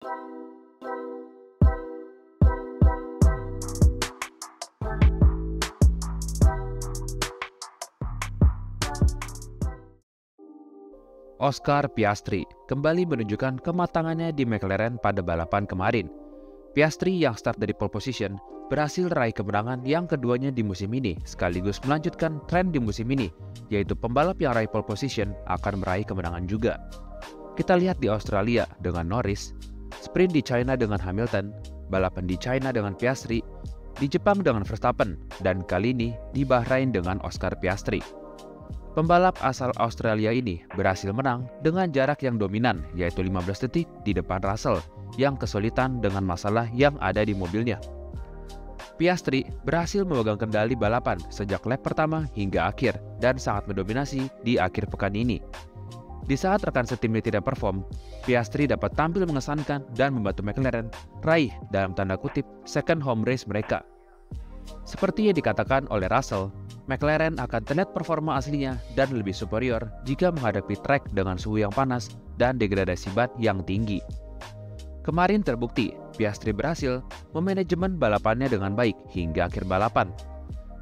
Oscar Piastri kembali menunjukkan kematangannya di McLaren pada balapan kemarin. Piastri yang start dari pole position berhasil raih kemenangan yang keduanya di musim ini, sekaligus melanjutkan tren di musim ini, yaitu pembalap yang raih pole position akan meraih kemenangan juga. Kita lihat di Australia dengan Norris, sprint di China dengan Hamilton, balapan di China dengan Piastri, di Jepang dengan Verstappen, dan kali ini di Bahrain dengan Oscar Piastri. Pembalap asal Australia ini berhasil menang dengan jarak yang dominan, yaitu 15 detik di depan Russell yang kesulitan dengan masalah yang ada di mobilnya. Piastri berhasil memegang kendali balapan sejak lap pertama hingga akhir dan sangat mendominasi di akhir pekan ini. Di saat rekan setimnya tidak perform, Piastri dapat tampil mengesankan dan membantu McLaren raih dalam tanda kutip second home race mereka. Seperti yang dikatakan oleh Russell, McLaren akan terlihat performa aslinya dan lebih superior jika menghadapi trek dengan suhu yang panas dan degradasi ban yang tinggi. Kemarin terbukti, Piastri berhasil memanajemen balapannya dengan baik hingga akhir balapan.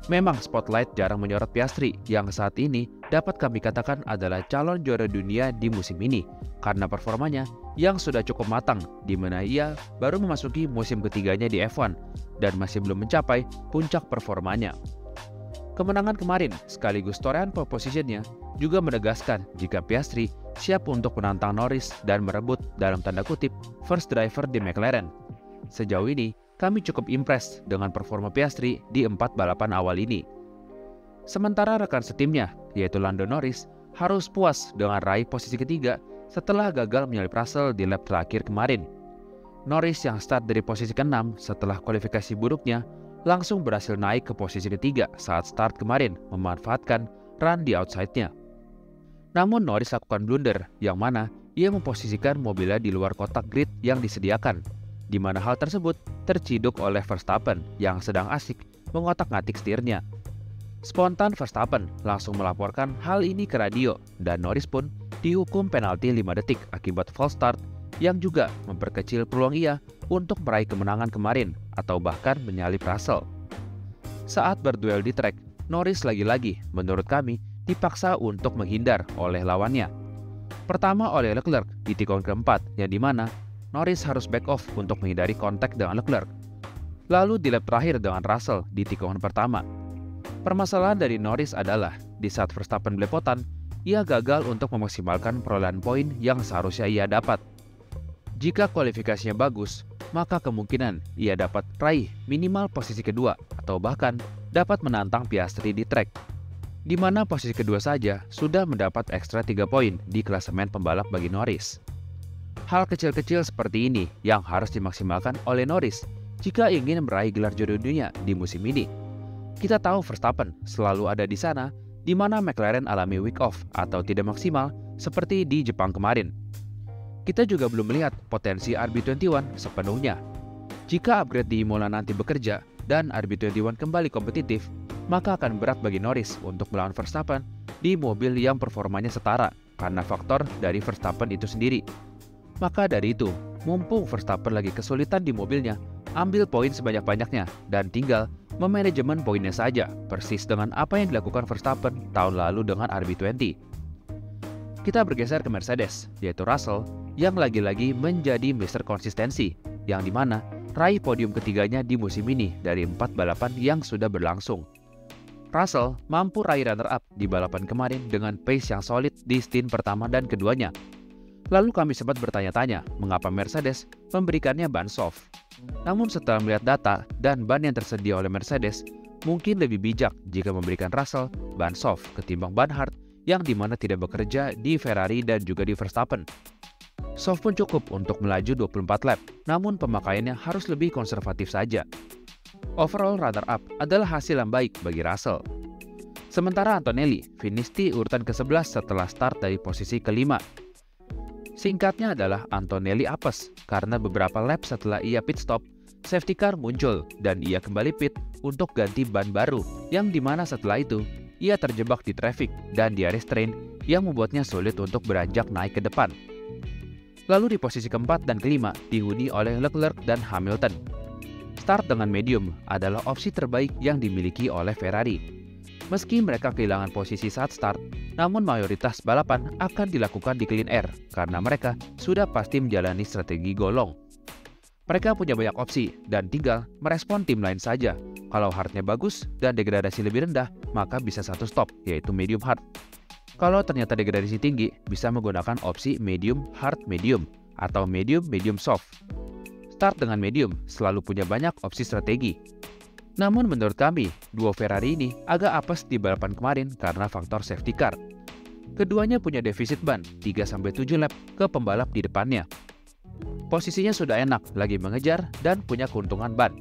Memang spotlight jarang menyorot Piastri yang saat ini dapat kami katakan adalah calon juara dunia di musim ini karena performanya yang sudah cukup matang di mana ia baru memasuki musim ketiganya di F1 dan masih belum mencapai puncak performanya. Kemenangan kemarin sekaligus torehan pole position-nya juga menegaskan jika Piastri siap untuk menantang Norris dan merebut dalam tanda kutip first driver di McLaren. Sejauh ini, kami cukup impress dengan performa Piastri di 4 balapan awal ini. Sementara rekan setimnya, yaitu Lando Norris, harus puas dengan raih posisi ketiga setelah gagal menyalip Russell di lap terakhir kemarin. Norris yang start dari posisi ke-6 setelah kualifikasi buruknya, langsung berhasil naik ke posisi ketiga saat start kemarin, memanfaatkan run di outside-nya. Namun Norris lakukan blunder, yang mana ia memposisikan mobilnya di luar kotak grid yang disediakan, di mana hal tersebut terciduk oleh Verstappen yang sedang asik mengotak-ngatik setirnya. Spontan Verstappen langsung melaporkan hal ini ke radio dan Norris pun dihukum penalti 5 detik akibat false start yang juga memperkecil peluang ia untuk meraih kemenangan kemarin atau bahkan menyalip Russell. Saat berduel di trek, Norris lagi-lagi menurut kami dipaksa untuk menghindar oleh lawannya. Pertama oleh Leclerc di tikungan keempat yang dimana Norris harus back off untuk menghindari kontak dengan Leclerc. Lalu di lap terakhir dengan Russell di tikungan pertama. Permasalahan dari Norris adalah di saat Verstappen belepotan, ia gagal untuk memaksimalkan perolehan poin yang seharusnya ia dapat. Jika kualifikasinya bagus, maka kemungkinan ia dapat raih minimal posisi kedua atau bahkan dapat menantang Piastri di trek, di mana posisi kedua saja sudah mendapat ekstra 3 poin di klasemen pembalap bagi Norris. Hal kecil-kecil seperti ini yang harus dimaksimalkan oleh Norris jika ingin meraih gelar juara dunia di musim ini. Kita tahu Verstappen selalu ada di sana di mana McLaren alami week off atau tidak maksimal seperti di Jepang kemarin. Kita juga belum melihat potensi RB21 sepenuhnya. Jika upgrade di Imola nanti bekerja dan RB21 kembali kompetitif, maka akan berat bagi Norris untuk melawan Verstappen di mobil yang performanya setara karena faktor dari Verstappen itu sendiri. Maka dari itu, mumpung Verstappen lagi kesulitan di mobilnya, ambil poin sebanyak-banyaknya dan tinggal memanajemen poinnya saja, persis dengan apa yang dilakukan Verstappen tahun lalu dengan RB20. Kita bergeser ke Mercedes, yaitu Russell, yang lagi-lagi menjadi Mr. Konsistensi, yang dimana raih podium ketiganya di musim ini dari 4 balapan yang sudah berlangsung. Russell mampu raih runner-up di balapan kemarin dengan pace yang solid di stint pertama dan keduanya. Lalu kami sempat bertanya-tanya mengapa Mercedes memberikannya ban soft. Namun setelah melihat data dan ban yang tersedia oleh Mercedes, mungkin lebih bijak jika memberikan Russell ban soft ketimbang ban hard yang dimana tidak bekerja di Ferrari dan juga di Verstappen. Soft pun cukup untuk melaju 24 lap, namun pemakaiannya harus lebih konservatif saja. Overall runner-up adalah hasil yang baik bagi Russell. Sementara Antonelli finish di urutan ke-11 setelah start dari posisi ke-5. Singkatnya adalah Antonelli apes karena beberapa lap setelah ia pit stop, safety car muncul dan ia kembali pit untuk ganti ban baru yang dimana setelah itu ia terjebak di traffic dan di area strain yang membuatnya sulit untuk beranjak naik ke depan. Lalu di posisi keempat dan kelima dihuni oleh Leclerc dan Hamilton. Start dengan medium adalah opsi terbaik yang dimiliki oleh Ferrari. Meski mereka kehilangan posisi saat start, namun mayoritas balapan akan dilakukan di clean air karena mereka sudah pasti menjalani strategi golong. Mereka punya banyak opsi dan tinggal merespon tim lain saja. Kalau hardnya bagus dan degradasi lebih rendah, maka bisa satu stop, yaitu medium hard. Kalau ternyata degradasi tinggi, bisa menggunakan opsi medium hard medium atau medium medium soft. Start dengan medium selalu punya banyak opsi strategi. Namun menurut kami, duo Ferrari ini agak apes di balapan kemarin karena faktor safety car. Keduanya punya defisit ban 3-7 lap ke pembalap di depannya. Posisinya sudah enak, lagi mengejar dan punya keuntungan ban.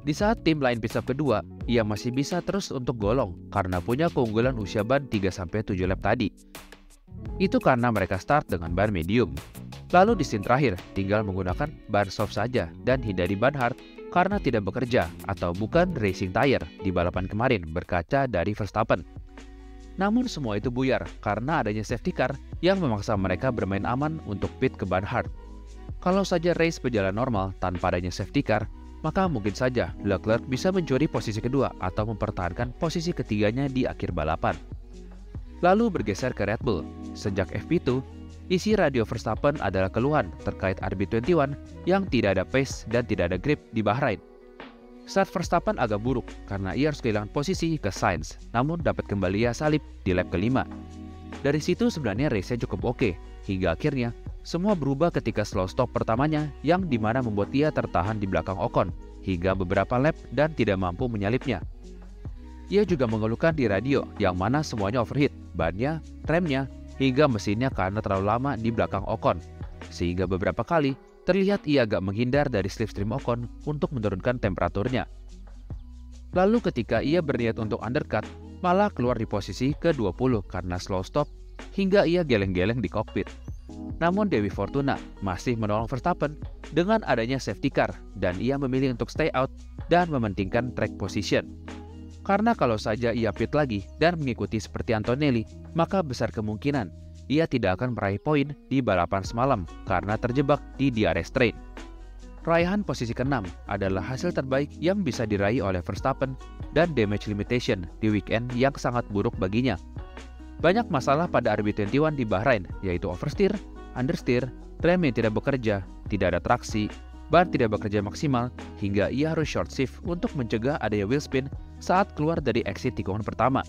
Di saat tim lain pit stop kedua, ia masih bisa terus untuk golong karena punya keunggulan usia ban 3-7 lap tadi. Itu karena mereka start dengan ban medium. Lalu di stint terakhir, tinggal menggunakan ban soft saja dan hindari ban hard karena tidak bekerja atau bukan racing tire di balapan kemarin berkaca dari Verstappen. Namun semua itu buyar karena adanya safety car yang memaksa mereka bermain aman untuk pit ke ban hard. Kalau saja race berjalan normal tanpa adanya safety car, maka mungkin saja Leclerc bisa mencuri posisi kedua atau mempertahankan posisi ketiganya di akhir balapan. Lalu bergeser ke Red Bull. Sejak FP2, isi radio Verstappen adalah keluhan terkait RB21 yang tidak ada pace dan tidak ada grip di Bahrain. Start Verstappen agak buruk karena ia harus kehilangan posisi ke Sainz, namun dapat kembali ia salip di lap kelima. Dari situ sebenarnya race-nya cukup oke, hingga akhirnya semua berubah ketika slow stop pertamanya yang dimana membuat ia tertahan di belakang Ocon hingga beberapa lap dan tidak mampu menyalipnya. Ia juga mengeluhkan di radio yang mana semuanya overheat, bannya, remnya, hingga mesinnya karena terlalu lama di belakang Ocon. Sehingga beberapa kali terlihat ia agak menghindar dari slipstream Ocon untuk menurunkan temperaturnya. Lalu ketika ia berniat untuk undercut, malah keluar di posisi ke-20 karena slow stop hingga ia geleng-geleng di kokpit. Namun Dewi Fortuna masih menolong Verstappen dengan adanya safety car dan ia memilih untuk stay out dan mementingkan track position. Karena kalau saja ia pit lagi dan mengikuti seperti Antonelli, maka besar kemungkinan ia tidak akan meraih poin di balapan semalam karena terjebak di DRS train. Raihan posisi ke-6 adalah hasil terbaik yang bisa diraih oleh Verstappen dan damage limitation di weekend yang sangat buruk baginya. Banyak masalah pada RB21 di Bahrain, yaitu oversteer, understeer, rem yang tidak bekerja, tidak ada traksi, ban tidak bekerja maksimal, hingga ia harus short shift untuk mencegah adanya wheel spin saat keluar dari exit tikungan pertama.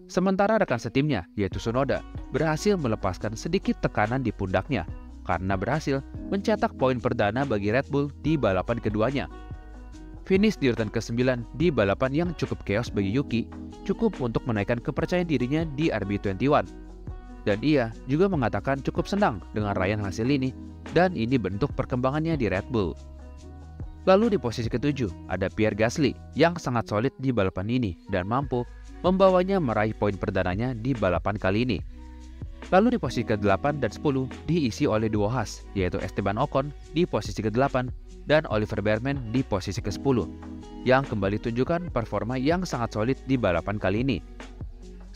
Sementara rekan setimnya, yaitu Tsunoda, berhasil melepaskan sedikit tekanan di pundaknya karena berhasil mencetak poin perdana bagi Red Bull di balapan keduanya. Finish di urutan ke-9 di balapan yang cukup chaos bagi Yuki cukup untuk menaikkan kepercayaan dirinya di RB21. Dan ia juga mengatakan cukup senang dengan raihan hasil ini dan ini bentuk perkembangannya di Red Bull. Lalu di posisi ke-7 ada Pierre Gasly yang sangat solid di balapan ini dan mampu membawanya meraih poin perdananya di balapan kali ini. Lalu di posisi ke-8 dan 10 diisi oleh duo Haas, yaitu Esteban Ocon di posisi ke-8 dan Oliver Bearman di posisi ke-10, yang kembali tunjukkan performa yang sangat solid di balapan kali ini.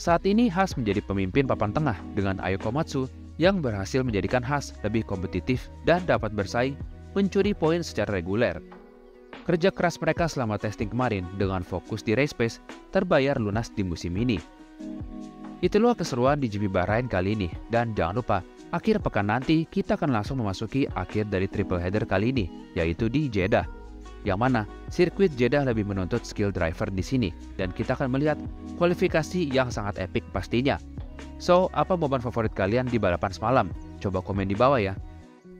Saat ini Haas menjadi pemimpin papan tengah dengan Ayo Komatsu yang berhasil menjadikan Haas lebih kompetitif dan dapat bersaing mencuri poin secara reguler. Kerja keras mereka selama testing kemarin dengan fokus di race pace terbayar lunas di musim ini. Itulah keseruan di GP Bahrain kali ini, dan jangan lupa, akhir pekan nanti kita akan langsung memasuki akhir dari triple header kali ini, yaitu di Jeddah. Yang mana sirkuit Jeddah lebih menuntut skill driver di sini, dan kita akan melihat kualifikasi yang sangat epic pastinya. So, apa momen favorit kalian di balapan semalam? Coba komen di bawah ya.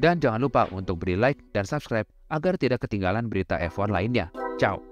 Dan jangan lupa untuk beri like dan subscribe agar tidak ketinggalan berita F1 lainnya. Ciao!